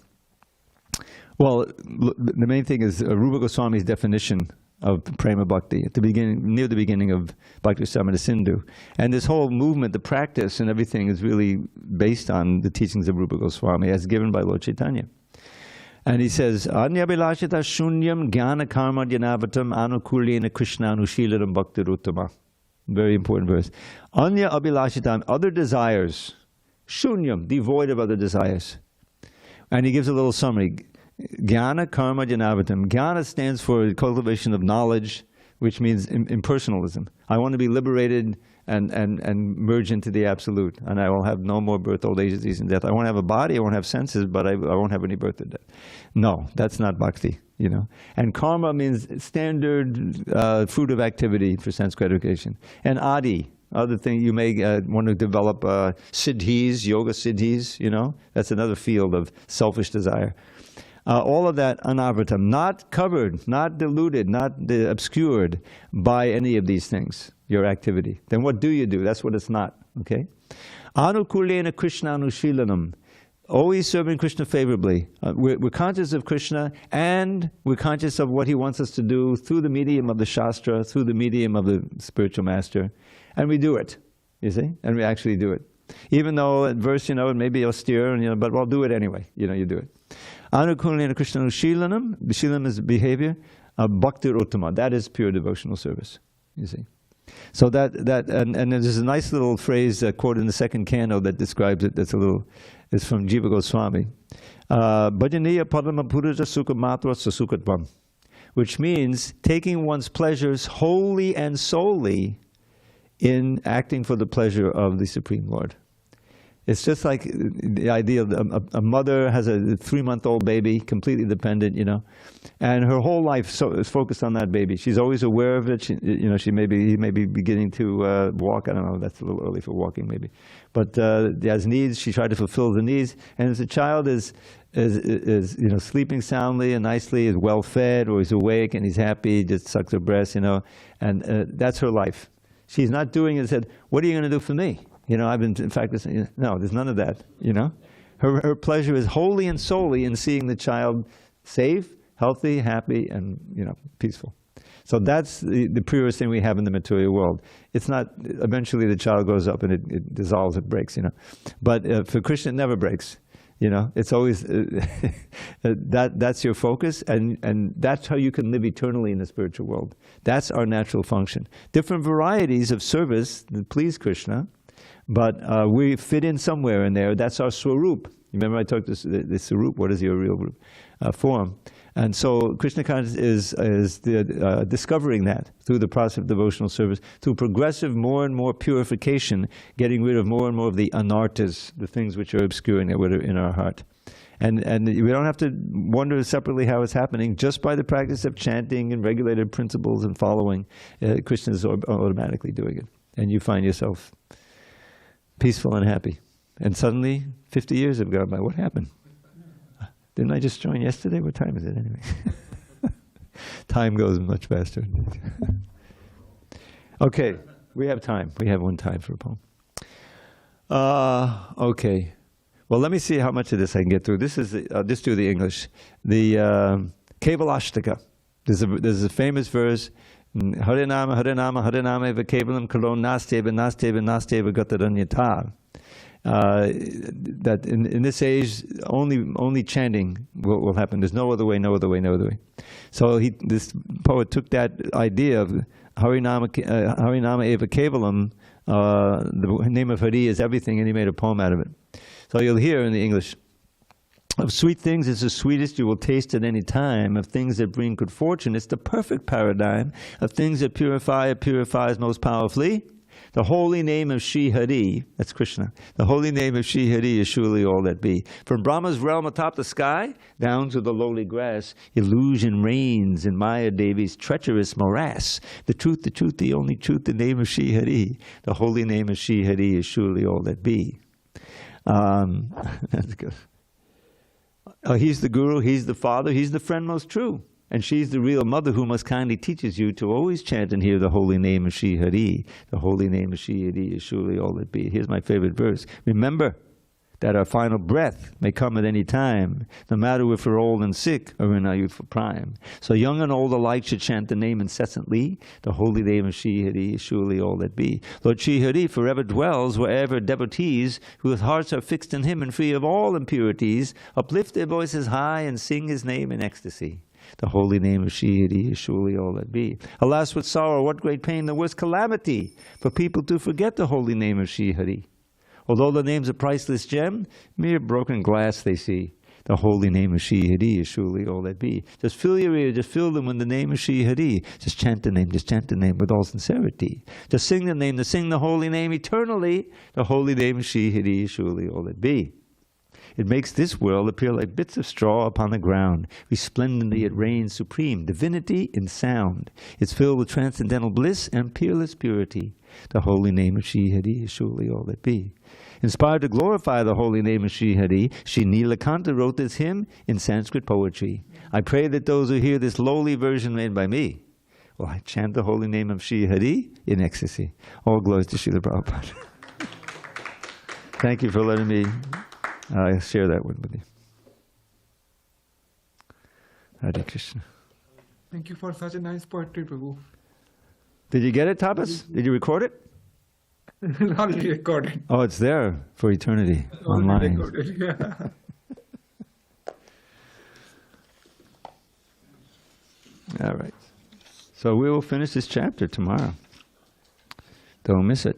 Well, the main thing is Rupa Goswami's definition of Prema Bhakti, at the beginning, near the beginning of Bhakti Samana Sindhu. And this whole movement, the practice and everything is really based on the teachings of Rupa Goswami as given by Lord Chaitanya. And he says, Anyabhilashita shunyam jnana karma dyanavatam anukulyena krishna anushilaram bhaktiruttama. Very important verse. Anya abhilashitam, other desires. Shunyam, devoid of other desires. And he gives a little summary. Jnana karma dyanavatam. Jnana stands for cultivation of knowledge, which means impersonalism. I want to be liberated and merge into the absolute. And I will have no more birth, old age, disease, and death. I won't have a body, I won't have senses, but I won't have any birth or death. No, that's not bhakti, you know. And karma means standard fruit of activity for sense gratification. And adi, other thing, you may want to develop siddhis, yoga siddhis, you know. That's another field of selfish desire. All of that anavritam, not covered, not diluted, not obscured by any of these things, your activity. Then what do you do? That's what it's not, okay? Anukulyena Krishna anushilanam, always serving Krishna favorably. We're conscious of Krishna, and we're conscious of what he wants us to do through the medium of the Shastra, through the medium of the spiritual master, and we do it, you see? And we actually do it. Even though at verse, you know, it may be austere, and, you know, but we'll do it anyway, you know, you do it. Anukulyena Krishna anushilanam, the shilanam is behavior, bhaktir uttama, that is pure devotional service, you see. So and there's a nice little phrase quoted in the second canto that describes it. It's from Jiva Goswami. Bhajaniya padama puraja sukha matra sasukatvam, which means taking one's pleasures wholly and solely in acting for the pleasure of the Supreme Lord. It's just like the idea of a mother has a 3-month-old baby, completely dependent, you know, and her whole life is focused on that baby. She's always aware of it. He may be beginning to walk. I don't know. That's a little early for walking, maybe. But he has needs. She tried to fulfill the needs. And as the child is you know, sleeping soundly and nicely, is well fed, or he's awake and he's happy, just sucks her breast, you know, and that's her life. She's not doing it and said, "What are you going to do for me?" You know, I've been practicing. No, there's none of that, you know. Her pleasure is wholly and solely in seeing the child safe, healthy, happy, and, you know, peaceful. So that's the purest thing we have in the material world. It's not, eventually the child grows up and it dissolves, it breaks, you know. But for Krishna, it never breaks, you know. It's always, that's your focus, and that's how you can live eternally in the spiritual world. That's our natural function. Different varieties of service that please Krishna, but we fit in somewhere in there. That's our swarup. Remember I talked this the swarup, what is your real form? And so Krishna consciousness is discovering that through the process of devotional service, through progressive more and more purification, getting rid of more and more of the anartas, the things which are obscuring that are in our heart. And we don't have to wonder separately how it's happening. Just by the practice of chanting and regulated principles and following, Krishna is automatically doing it. And you find yourself peaceful and happy. And suddenly, 50 years have gone by. What happened? Didn't I just join yesterday? What time is it anyway? Time goes much faster. Okay, we have time. We have one time for a poem. Okay. Well, let me see how much of this I can get through. This is, I'll just do the English. The Kevalashtaka. There's a famous verse, Harinama, Harinama, Harinama eva kevalam kalon nasteva, nasteva, nasteva gataranyata. That in this age, only chanting will happen. There's no other way, no other way, no other way. So this poet took that idea of Harinama eva kevalam, the name of Hari is everything, and he made a poem out of it. So you'll hear in the English, of sweet things is the sweetest you will taste at any time. Of things that bring good fortune, it's the perfect paradigm. Of things that purify, it purifies most powerfully. The holy name of Shri Hari, that's Krishna. The holy name of Shri Hari is surely all that be. From Brahma's realm atop the sky, down to the lowly grass, illusion reigns in Maya Devi's treacherous morass. The truth, the only truth, the name of Shri Hari. The holy name of Shri Hari is surely all that be. That's good. He's the guru, he's the father, he's the friend most true. And she's the real mother who most kindly teaches you to always chant and hear the holy name of Shri Hari. The holy name of Shri Hari is surely all that be. Here's my favorite verse. Remember that our final breath may come at any time, no matter if we're old and sick or in our youthful prime. So young and old alike should chant the name incessantly, the holy name of Shri Hari, surely all that be. Lord Shri Hari forever dwells wherever devotees whose hearts are fixed in him and free of all impurities uplift their voices high and sing his name in ecstasy. The holy name of Shri Hari is surely all that be. Alas, what sorrow, what great pain, the worst calamity for people to forget the holy name of Shri Hari. Although the name's a priceless gem, mere broken glass they see. The holy name of Shri Hari is surely all that be. Just fill your ears, just fill them with the name of Shri Hari. Just chant the name with all sincerity. Just sing the name, to sing the holy name eternally. The holy name of Shri Hari is surely all that be. It makes this world appear like bits of straw upon the ground. Resplendently it reigns supreme, divinity in sound. It's filled with transcendental bliss and peerless purity. The holy name of Shri Hari is surely all that be. Inspired to glorify the holy name of Shri Hari, Shri Nilakanta wrote this hymn in Sanskrit poetry. I pray that those who hear this lowly version made by me will chant the holy name of Shri Hari in ecstasy. All glories to Srila Prabhupada. Thank you for letting me share that one with you. Hare Krishna. Thank you for such a nice poetry, Prabhu. Did you get it, Tapas? Did you record it? Already recorded. Oh, it's there for eternity online. Recorded, yeah. All right. So we will finish this chapter tomorrow. Don't miss it.